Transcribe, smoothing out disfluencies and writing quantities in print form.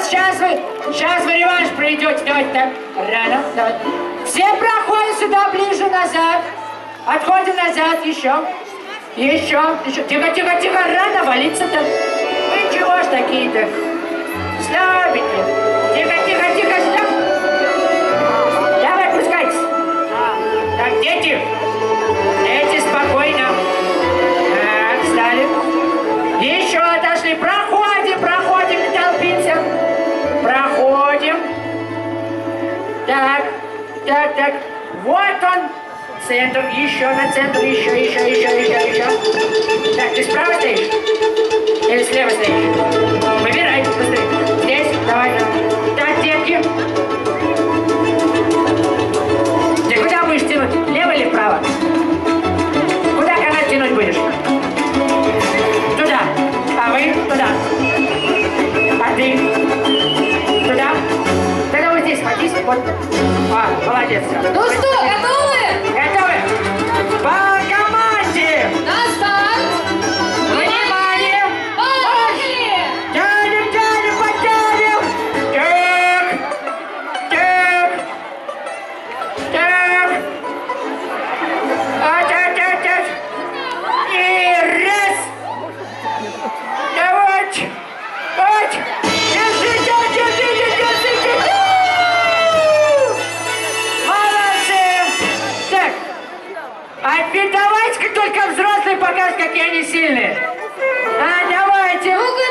Сейчас вы реванш пройдете. Давайте так. Рано. Давай. Все проходят сюда ближе, назад. Отходим назад. Еще. Тихо. Рано валиться-то. Вы чего ж такие-то? Слабенькие. Тихо. Стоп. Давай, пускайтесь. Так, дети. Дети, спокойно. Так, встали. Еще отошли. Проходим, не толпимся. Проходим. Так. Вот он. Центр, еще на центр, еще. Так, ты справа стоишь? Или слева стоишь? Выбирай, быстрее. Здесь, давай. Так, детки. Ты куда будешь тянуть? Лево или вправо? Куда канат тянуть будешь? Туда. А вы? Туда. А ты? Туда. Тогда вот здесь схватись. Вот. Молодец. Ну что, готовы? Готовы? По команде! На старт! Внимание! Пошли! Тянем, потянем! Так. И раз! Давайте! Держите! А теперь давайте-ка только взрослые покажут, какие они сильные. Давайте. Ну-ка,